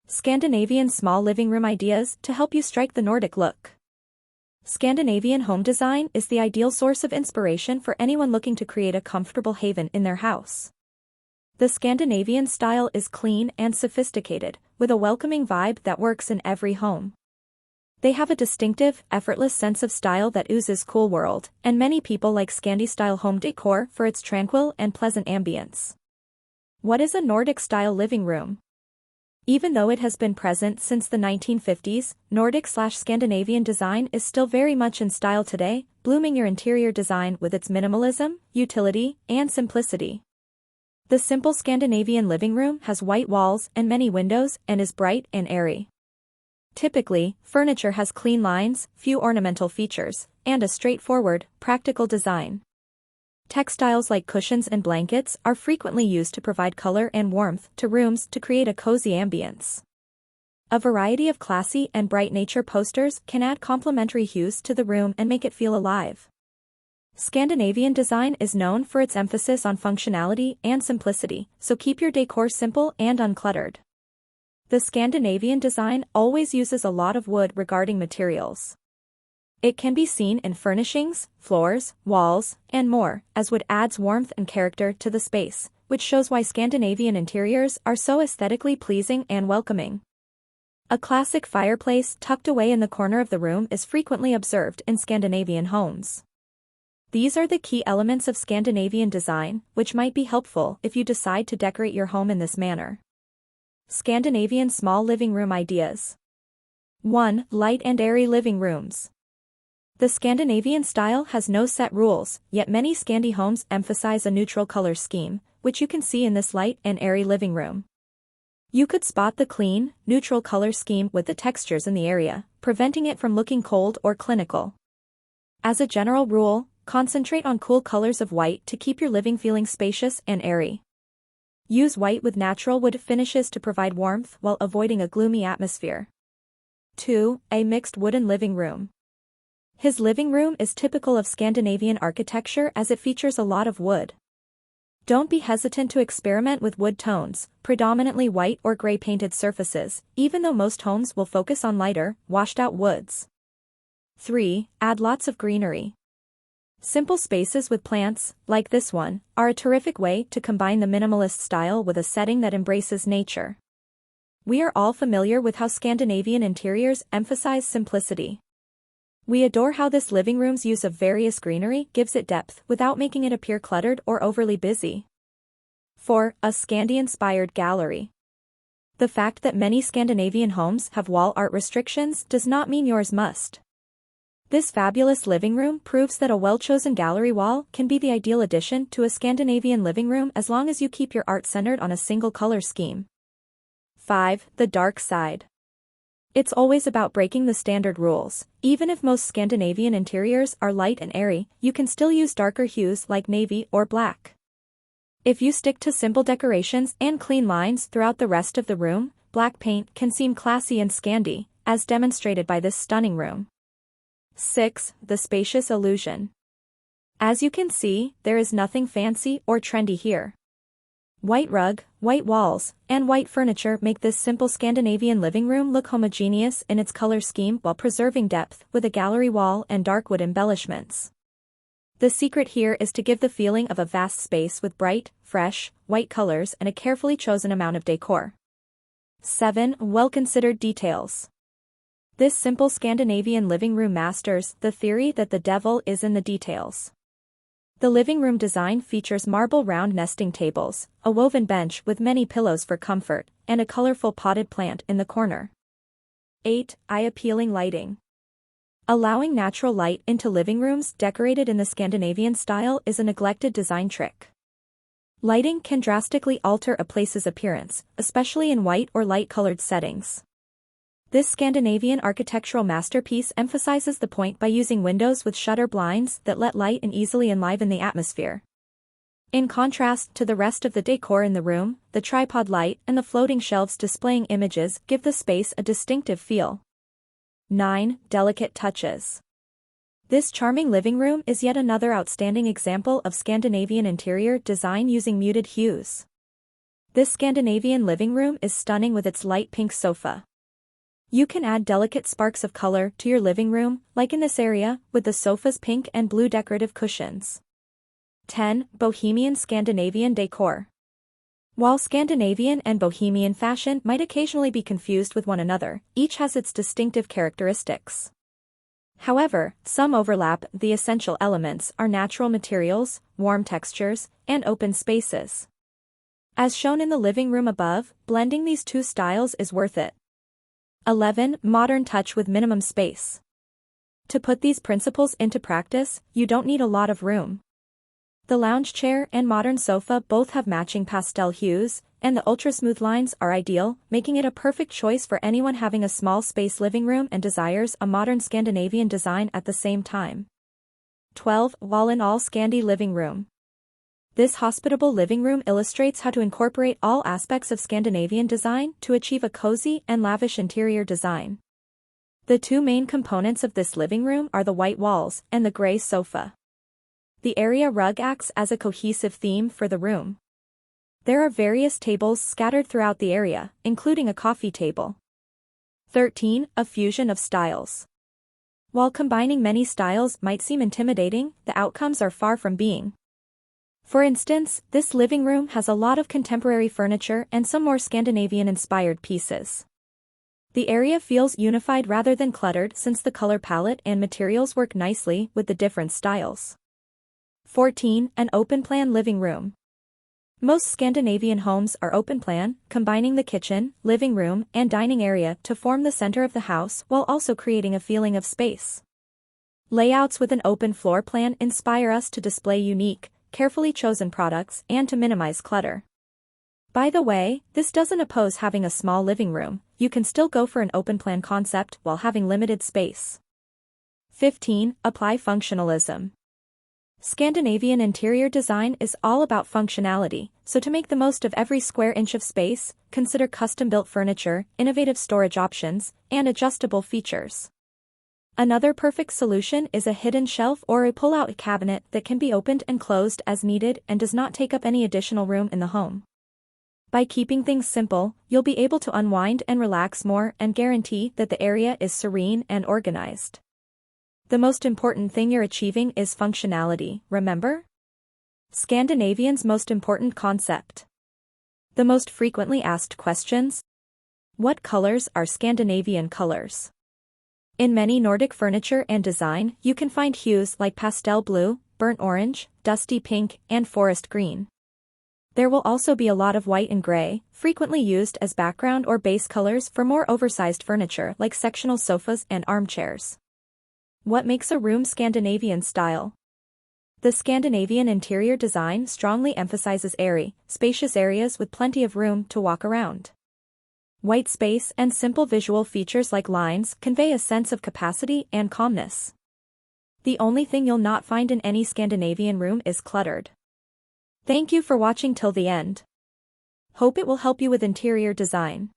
Scandinavian small living room ideas to help you strike the Nordic look. Scandinavian home design is the ideal source of inspiration for anyone looking to create a comfortable haven in their house. The Scandinavian style is clean and sophisticated, with a welcoming vibe that works in every home. They have a distinctive, effortless sense of style that oozes cool world, and many people like Scandi-style home decor for its tranquil and pleasant ambience. What is a Nordic-style living room? Even though it has been present since the 1950s, Nordic/Scandinavian design is still very much in style today, blooming your interior design with its minimalism, utility, and simplicity. The simple Scandinavian living room has white walls and many windows and is bright and airy. Typically, furniture has clean lines, few ornamental features, and a straightforward, practical design. Textiles like cushions and blankets are frequently used to provide color and warmth to rooms to create a cozy ambience. A variety of classy and bright nature posters can add complementary hues to the room and make it feel alive. Scandinavian design is known for its emphasis on functionality and simplicity, so keep your decor simple and uncluttered. The Scandinavian design always uses a lot of wood regarding materials. It can be seen in furnishings, floors, walls, and more, as wood adds warmth and character to the space, which shows why Scandinavian interiors are so aesthetically pleasing and welcoming. A classic fireplace tucked away in the corner of the room is frequently observed in Scandinavian homes. These are the key elements of Scandinavian design, which might be helpful if you decide to decorate your home in this manner. Scandinavian small living room ideas. 1. Light and airy living rooms. The Scandinavian style has no set rules, yet many Scandi homes emphasize a neutral color scheme, which you can see in this light and airy living room. You could spot the clean, neutral color scheme with the textures in the area, preventing it from looking cold or clinical. As a general rule, concentrate on cool colors of white to keep your living feeling spacious and airy. Use white with natural wood finishes to provide warmth while avoiding a gloomy atmosphere. 2. A mixed wooden living room. His living room is typical of Scandinavian architecture as it features a lot of wood. Don't be hesitant to experiment with wood tones, predominantly white or gray painted surfaces, even though most homes will focus on lighter, washed-out woods. 3. Add lots of greenery. Simple spaces with plants, like this one, are a terrific way to combine the minimalist style with a setting that embraces nature. We are all familiar with how Scandinavian interiors emphasize simplicity. We adore how this living room's use of various greenery gives it depth without making it appear cluttered or overly busy. 4. A Scandi-inspired gallery. The fact that many Scandinavian homes have wall art restrictions does not mean yours must. This fabulous living room proves that a well-chosen gallery wall can be the ideal addition to a Scandinavian living room as long as you keep your art centered on a single color scheme. 5. The dark side. It's always about breaking the standard rules. Even if most Scandinavian interiors are light and airy, you can still use darker hues like navy or black. If you stick to simple decorations and clean lines throughout the rest of the room, black paint can seem classy and Scandi, as demonstrated by this stunning room. 6. The spacious illusion. As you can see, there is nothing fancy or trendy here. White rug, white walls, and white furniture make this simple Scandinavian living room look homogeneous in its color scheme while preserving depth with a gallery wall and dark wood embellishments. The secret here is to give the feeling of a vast space with bright, fresh, white colors and a carefully chosen amount of decor. 7. Well-considered details. This simple Scandinavian living room masters the theory that the devil is in the details. The living room design features marble round nesting tables, a woven bench with many pillows for comfort, and a colorful potted plant in the corner. 8. Eye-appealing lighting. Allowing natural light into living rooms decorated in the Scandinavian style is a neglected design trick. Lighting can drastically alter a place's appearance, especially in white or light-colored settings. This Scandinavian architectural masterpiece emphasizes the point by using windows with shutter blinds that let light in easily enliven the atmosphere. In contrast to the rest of the decor in the room, the tripod light and the floating shelves displaying images give the space a distinctive feel. 9. Delicate touches. This charming living room is yet another outstanding example of Scandinavian interior design using muted hues. This Scandinavian living room is stunning with its light pink sofa. You can add delicate sparks of color to your living room, like in this area, with the sofa's pink and blue decorative cushions. 10. Bohemian Scandinavian Decor. While Scandinavian and Bohemian fashion might occasionally be confused with one another, each has its distinctive characteristics. However, some overlap. The essential elements are natural materials, warm textures, and open spaces. As shown in the living room above, blending these two styles is worth it. 11. Modern touch with minimum space. To put these principles into practice, you don't need a lot of room. The lounge chair and modern sofa both have matching pastel hues, and the ultra-smooth lines are ideal, making it a perfect choice for anyone having a small space living room and desires a modern Scandinavian design at the same time. 12. All-in-all Scandi living room. This hospitable living room illustrates how to incorporate all aspects of Scandinavian design to achieve a cozy and lavish interior design. The two main components of this living room are the white walls and the gray sofa. The area rug acts as a cohesive theme for the room. There are various tables scattered throughout the area, including a coffee table. 13. A fusion of styles. While combining many styles might seem intimidating, the outcomes are far from being. For instance, this living room has a lot of contemporary furniture and some more Scandinavian-inspired pieces. The area feels unified rather than cluttered since the color palette and materials work nicely with the different styles. 14. An open-plan living room. Most Scandinavian homes are open-plan, combining the kitchen, living room, and dining area to form the center of the house while also creating a feeling of space. Layouts with an open floor plan inspire us to display unique, carefully chosen products and to minimize clutter. By the way, this doesn't oppose having a small living room. You can still go for an open-plan concept while having limited space. 15. Apply functionalism. Scandinavian interior design is all about functionality, so to make the most of every square inch of space, consider custom-built furniture, innovative storage options, and adjustable features. Another perfect solution is a hidden shelf or a pull-out cabinet that can be opened and closed as needed and does not take up any additional room in the home. By keeping things simple, you'll be able to unwind and relax more and guarantee that the area is serene and organized. The most important thing you're achieving is functionality, remember? Scandinavians' most important concept. The most frequently asked questions. What colors are Scandinavian colors? In many Nordic furniture and design, you can find hues like pastel blue, burnt orange, dusty pink, and forest green. There will also be a lot of white and gray, frequently used as background or base colors for more oversized furniture like sectional sofas and armchairs. What makes a room Scandinavian style? The Scandinavian interior design strongly emphasizes airy, spacious areas with plenty of room to walk around. White space and simple visual features like lines convey a sense of capacity and calmness. The only thing you'll not find in any Scandinavian room is cluttered. Thank you for watching till the end. Hope it will help you with interior design.